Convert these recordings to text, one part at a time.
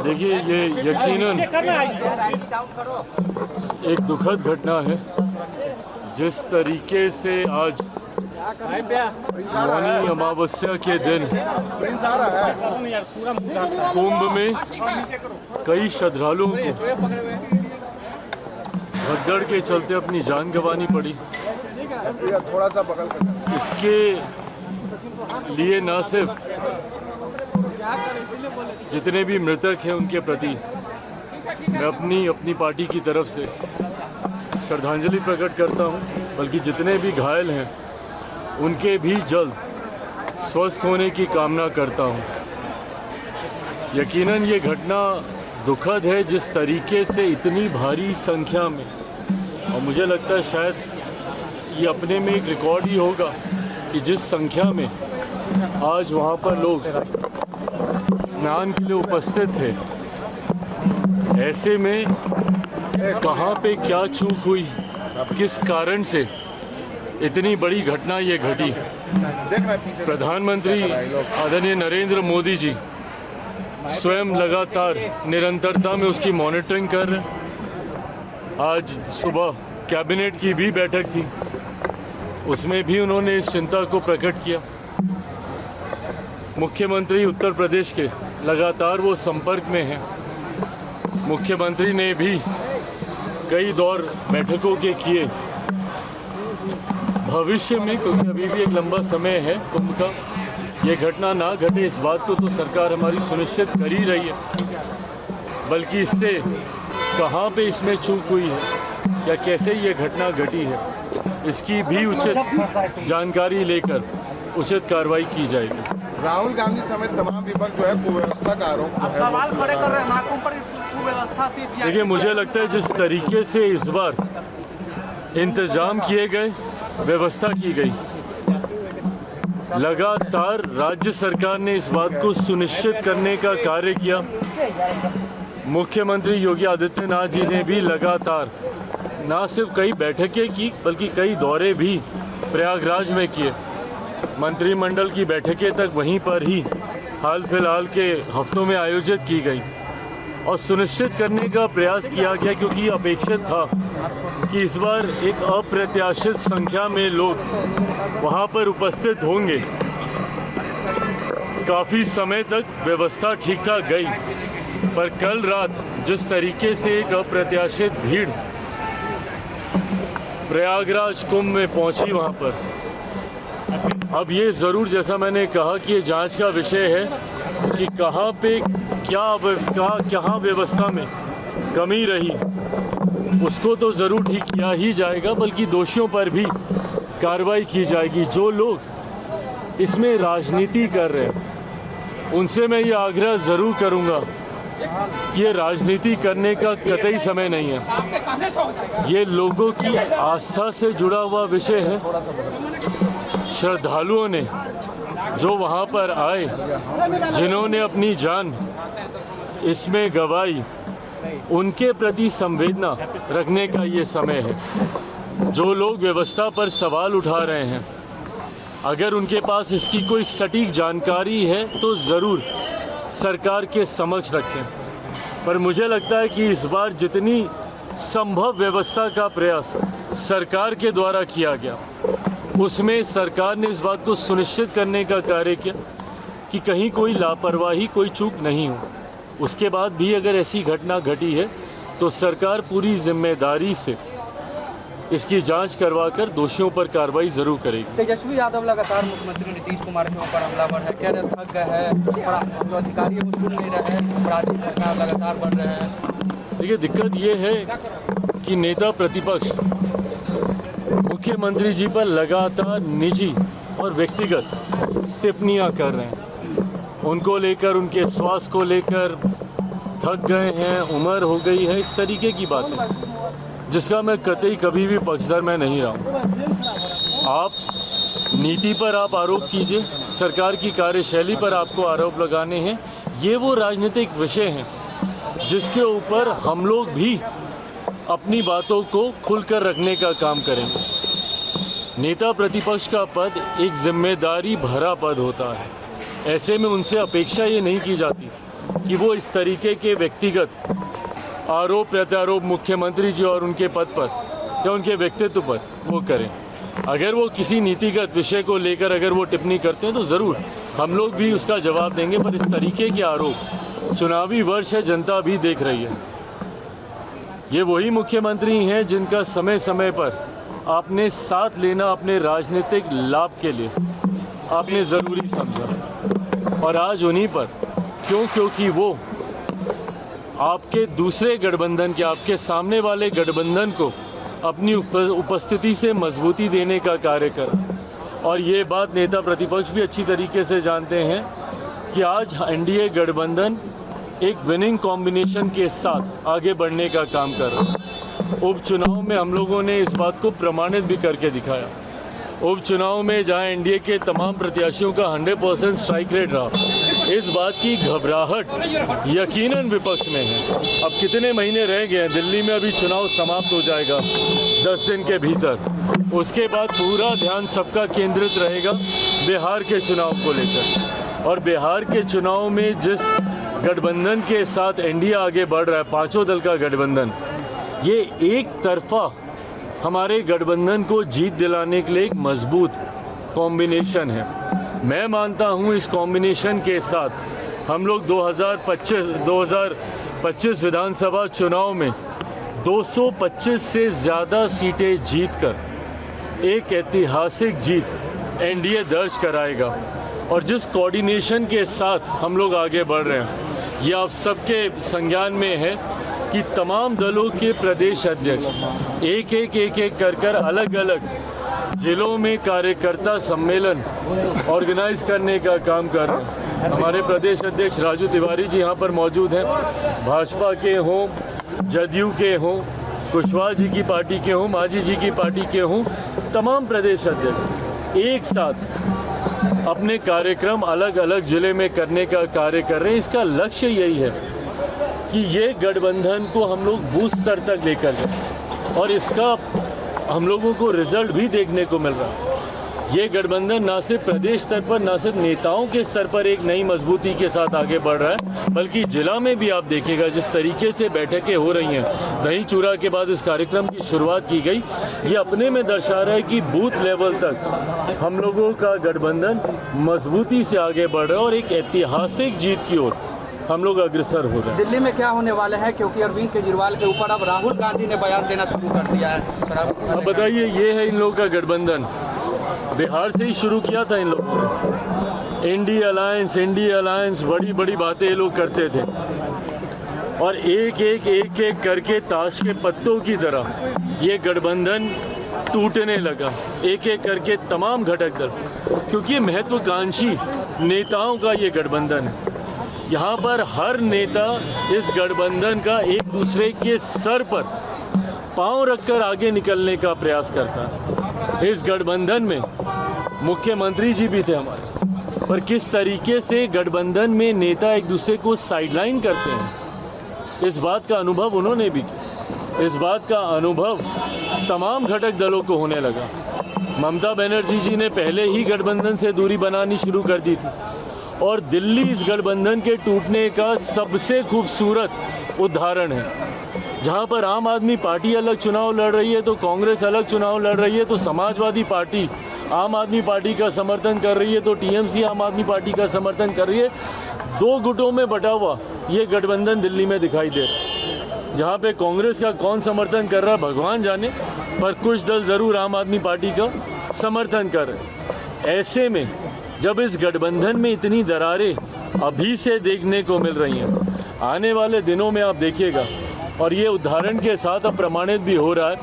देखिए, ये यकीनन एक दुखद घटना है। जिस तरीके से आज मौनी अमावस्या के दिन कुंभ में कई श्रद्धालुओं को भगदड़ के चलते अपनी जान गंवानी पड़ी, इसके लिए न सिर्फ जितने भी मृतक हैं उनके प्रति मैं अपनी पार्टी की तरफ से श्रद्धांजलि प्रकट करता हूं, बल्कि जितने भी घायल हैं उनके भी जल्द स्वस्थ होने की कामना करता हूं। यकीनन ये घटना दुखद है, जिस तरीके से इतनी भारी संख्या में, और मुझे लगता है शायद ये अपने में एक रिकॉर्ड ही होगा कि जिस संख्या में आज वहाँ पर लोग स्नान के लिए उपस्थित थे, ऐसे में कहाँ पे क्या चूक हुई, किस कारण से इतनी बड़ी घटना ये घटी। प्रधानमंत्री आदरणीय नरेंद्र मोदी जी स्वयं लगातार निरंतरता में उसकी मॉनिटरिंग कर रहे हैं। आज सुबह कैबिनेट की भी बैठक थी, उसमें भी उन्होंने इस चिंता को प्रकट किया। मुख्यमंत्री उत्तर प्रदेश के लगातार वो संपर्क में हैं। मुख्यमंत्री ने भी कई दौर बैठकों के किए। भविष्य में, क्योंकि अभी भी एक लंबा समय है कुंभ का, ये घटना ना घटे इस बात को तो सरकार हमारी सुनिश्चित कर ही रही है, बल्कि इससे कहाँ पे इसमें चूक हुई है या कैसे ये घटना घटी है, इसकी भी उचित जानकारी लेकर उचित कार्रवाई की जाएगी। राहुल गांधी समेत तमाम विपक्ष जो है कुव्यवस्था का आरोप सवाल खड़े कर रहे हैं, महाकुंभ पर कुव्यवस्था थी। देखिए, मुझे लगता है जिस तरीके से इस बार इंतजाम किए गए, व्यवस्था की गई, लगातार राज्य सरकार ने इस बात को सुनिश्चित करने का कार्य किया। मुख्यमंत्री योगी आदित्यनाथ जी ने भी लगातार ना सिर्फ कई बैठकें की, बल्कि कई दौरे भी प्रयागराज में किए। मंत्रिमंडल की बैठकें तक वहीं पर ही हाल फिलहाल के हफ्तों में आयोजित की गई और सुनिश्चित करने का प्रयास किया गया, क्योंकि अपेक्षित था कि इस बार एक अप्रत्याशित संख्या में लोग वहां पर उपस्थित होंगे। काफ़ी समय तक व्यवस्था ठीक ठाक गई, पर कल रात जिस तरीके से एक अप्रत्याशित भीड़ प्रयागराज कुंभ में पहुंची वहां पर, अब ये ज़रूर, जैसा मैंने कहा कि ये जांच का विषय है कि कहाँ पे क्या व्यवस्था में कमी रही, उसको तो ज़रूर ठीक किया ही जाएगा, बल्कि दोषियों पर भी कार्रवाई की जाएगी। जो लोग इसमें राजनीति कर रहे हैं उनसे मैं ये आग्रह ज़रूर करूँगा कि ये राजनीति करने का कतई समय नहीं है। ये लोगों की आस्था से जुड़ा हुआ विषय है। श्रद्धालुओं ने जो वहाँ पर आए, जिन्होंने अपनी जान इसमें गंवाई, उनके प्रति संवेदना रखने का ये समय है। जो लोग व्यवस्था पर सवाल उठा रहे हैं, अगर उनके पास इसकी कोई सटीक जानकारी है तो ज़रूर सरकार के समक्ष रखें। पर मुझे लगता है कि इस बार जितनी संभव व्यवस्था का प्रयास सरकार के द्वारा किया गया, उसमें सरकार ने इस बात को सुनिश्चित करने का कार्य किया कि कहीं कोई लापरवाही, कोई चूक नहीं हो। उसके बाद भी अगर ऐसी घटना घटी है तो सरकार पूरी जिम्मेदारी से इसकी जांच करवाकर दोषियों पर कार्रवाई जरूर करेगी। तेजस्वी यादव लगातार मुख्यमंत्री नीतीश कुमार के ऊपर हमलावर है, कह रहे थक गए हैं, जो अधिकारी है वो सुन नहीं रहे हैं, अपराधी लगातार बढ़ रहे हैं। देखिए, दिक्कत ये है कि नेता प्रतिपक्ष मुख्यमंत्री जी पर लगातार निजी और व्यक्तिगत टिप्पणियां कर रहे हैं। उनको लेकर, उनके स्वास्थ्य को लेकर थक गए हैं, उम्र हो गई है, इस तरीके की बातें, जिसका मैं कतई कभी भी पक्षधर मैं नहीं रहा हूँ। आप नीति पर आप आरोप कीजिए, सरकार की कार्यशैली पर आपको आरोप लगाने हैं, ये वो राजनीतिक विषय हैं जिसके ऊपर हम लोग भी अपनी बातों को खुलकर रखने का काम करेंगे। नेता प्रतिपक्ष का पद एक जिम्मेदारी भरा पद होता है। ऐसे में उनसे अपेक्षा ये नहीं की जाती कि वो इस तरीके के व्यक्तिगत आरोप प्रत्यारोप मुख्यमंत्री जी और उनके पद पर या उनके व्यक्तित्व पर वो करें। अगर वो किसी नीतिगत विषय को लेकर अगर वो टिप्पणी करते हैं तो ज़रूर हम लोग भी उसका जवाब देंगे, पर इस तरीके के आरोप, चुनावी वर्ष है, जनता भी देख रही है। ये वही मुख्यमंत्री हैं जिनका समय समय पर आपने साथ लेना अपने राजनीतिक लाभ के लिए आपने ज़रूरी समझा, और आज उन्हीं पर क्योंकि वो आपके दूसरे गठबंधन के, आपके सामने वाले गठबंधन को अपनी उपस्थिति से मजबूती देने का कार्य कर। और ये बात नेता प्रतिपक्ष भी अच्छी तरीके से जानते हैं कि आज एनडीए गठबंधन एक विनिंग कॉम्बिनेशन के साथ आगे बढ़ने का काम कर रहा है। उपचुनाव में हम लोगों ने इस बात को प्रमाणित भी करके दिखाया। उपचुनाव में जहां एनडीए के तमाम प्रत्याशियों का 100% स्ट्राइक रेट रहा, इस बात की घबराहट यकीनन विपक्ष में है। अब कितने महीने रह गए हैं, दिल्ली में अभी चुनाव समाप्त हो जाएगा 10 दिन के भीतर। उसके बाद पूरा ध्यान सबका केंद्रित रहेगा बिहार के चुनाव को लेकर। और बिहार के चुनाव में जिस गठबंधन के साथ एनडीए आगे बढ़ रहा है, पांचों दल का गठबंधन, ये एक तरफा हमारे गठबंधन को जीत दिलाने के लिए एक मजबूत कॉम्बिनेशन है। मैं मानता हूं इस कॉम्बिनेशन के साथ हम लोग 2025 विधानसभा चुनाव में 225 से ज़्यादा सीटें जीतकर एक ऐतिहासिक जीत एनडीए दर्ज कराएगा। और जिस कोऑर्डिनेशन के साथ हम लोग आगे बढ़ रहे हैं, ये आप सबके संज्ञान में है कि तमाम दलों के प्रदेश अध्यक्ष एक एक कर अलग अलग जिलों में कार्यकर्ता सम्मेलन ऑर्गेनाइज करने का काम कर रहे हैं। हमारे प्रदेश अध्यक्ष राजू तिवारी जी यहाँ पर मौजूद हैं, भाजपा के हों, जदयू के हों, कुशवाहा जी की पार्टी के हों, मांझी जी की पार्टी के हों, तमाम प्रदेश अध्यक्ष एक साथ अपने कार्यक्रम अलग अलग जिले में करने का कार्य कर रहे हैं। इसका लक्ष्य यही है कि ये गठबंधन को हम लोग बूथ स्तर तक लेकर जाएं, और इसका हम लोगों को रिजल्ट भी देखने को मिल रहा है। ये गठबंधन ना सिर्फ प्रदेश स्तर पर, ना सिर्फ नेताओं के स्तर पर एक नई मजबूती के साथ आगे बढ़ रहा है, बल्कि जिला में भी आप देखिएगा जिस तरीके से बैठकें हो रही हैं, दही चूड़ा के बाद इस कार्यक्रम की शुरुआत की गई, ये अपने में दर्शा रहा है कि बूथ लेवल तक हम लोगों का गठबंधन मजबूती से आगे बढ़ रहा है और एक ऐतिहासिक जीत की ओर हम लोग अग्रसर हो रहे हैं। दिल्ली में क्या होने वाला है, क्योंकि अरविंद केजरीवाल के ऊपर अब राहुल गांधी ने बयान देना शुरू कर दिया है। अब बताइए, ये है इन लोगों का गठबंधन। बिहार से ही शुरू किया था इन लोगों ने, इंडी अलायंस, बड़ी बड़ी बातें ये लोग करते थे, और एक एक करके ताश के पत्तों की तरह ये गठबंधन टूटने लगा, एक एक करके तमाम घटक दल, क्योंकि महत्वाकांक्षी नेताओं का ये गठबंधन है। यहाँ पर हर नेता इस गठबंधन का एक दूसरे के सर पर पांव रखकर आगे निकलने का प्रयास करता है। इस गठबंधन में मुख्यमंत्री जी भी थे हमारे, पर किस तरीके से गठबंधन में नेता एक दूसरे को साइडलाइन करते हैं, इस बात का अनुभव उन्होंने भी किया। इस बात का अनुभव तमाम घटक दलों को होने लगा। ममता बनर्जी जी ने पहले ही गठबंधन से दूरी बनानी शुरू कर दी थी, और दिल्ली इस गठबंधन के टूटने का सबसे खूबसूरत उदाहरण है। जहां पर आम आदमी पार्टी अलग चुनाव लड़ रही है, तो कांग्रेस अलग चुनाव लड़ रही है, तो समाजवादी पार्टी आम आदमी पार्टी का समर्थन कर रही है, तो टीएमसी आम आदमी पार्टी का समर्थन कर रही है। दो गुटों में बटा हुआ ये गठबंधन दिल्ली में दिखाई दे रहा है, जहाँ पे कांग्रेस का कौन समर्थन कर रहा है भगवान जाने, पर कुछ दल ज़रूर आम आदमी पार्टी का समर्थन कर रहे हैं। ऐसे में जब इस गठबंधन में इतनी दरारें अभी से देखने को मिल रही हैं, आने वाले दिनों में आप देखिएगा, और ये उदाहरण के साथ अब प्रमाणित भी हो रहा है,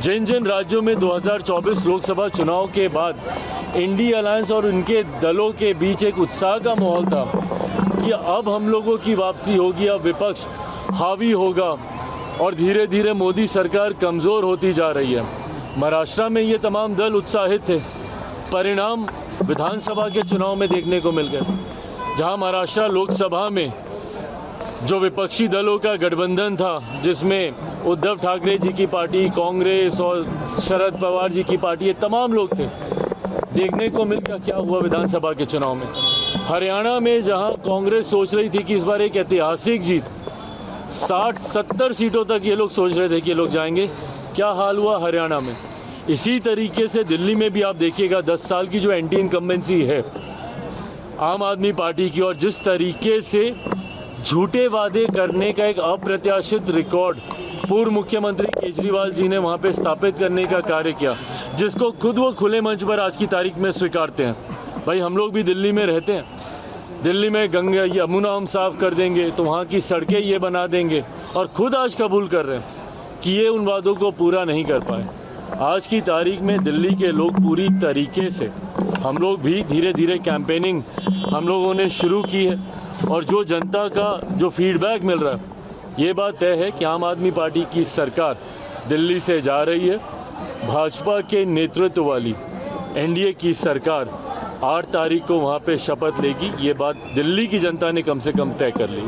जिन जिन राज्यों में 2024 लोकसभा चुनाव के बाद इंडी अलायंस और उनके दलों के बीच एक उत्साह का माहौल था कि अब हम लोगों की वापसी होगी, अब विपक्ष हावी होगा, और धीरे धीरे मोदी सरकार कमज़ोर होती जा रही है। महाराष्ट्र में ये तमाम दल उत्साहित थे, परिणाम विधानसभा के चुनाव में देखने को मिल गए, जहां महाराष्ट्र लोकसभा में जो विपक्षी दलों का गठबंधन था, जिसमें उद्धव ठाकरे जी की पार्टी, कांग्रेस और शरद पवार जी की पार्टी, ये तमाम लोग थे, देखने को मिल गया क्या हुआ विधानसभा के चुनाव में। हरियाणा में जहां कांग्रेस सोच रही थी कि इस बार एक ऐतिहासिक जीत 60-70 सीटों तक ये लोग सोच रहे थे कि ये लोग जाएंगे, क्या हाल हुआ हरियाणा में। इसी तरीके से दिल्ली में भी आप देखिएगा 10 साल की जो एंटी इनकम्बेंसी है आम आदमी पार्टी की, और जिस तरीके से झूठे वादे करने का एक अप्रत्याशित रिकॉर्ड पूर्व मुख्यमंत्री केजरीवाल जी ने वहां पे स्थापित करने का कार्य किया, जिसको खुद वो खुले मंच पर आज की तारीख में स्वीकारते हैं। भाई हम लोग भी दिल्ली में रहते हैं, दिल्ली में गंगा यमुना हम साफ कर देंगे तो वहाँ की सड़कें ये बना देंगे, और खुद आज कबूल कर रहे हैं कि ये उन वादों को पूरा नहीं कर पाए। आज की तारीख में दिल्ली के लोग पूरी तरीके से, हम लोग भी धीरे धीरे कैंपेनिंग हम लोगों ने शुरू की है, और जो जनता का जो फीडबैक मिल रहा है ये बात तय है कि आम आदमी पार्टी की सरकार दिल्ली से जा रही है। भाजपा के नेतृत्व वाली एनडीए की सरकार 8 तारीख को वहाँ पे शपथ लेगी। ये बात दिल्ली की जनता ने कम से कम तय कर ली।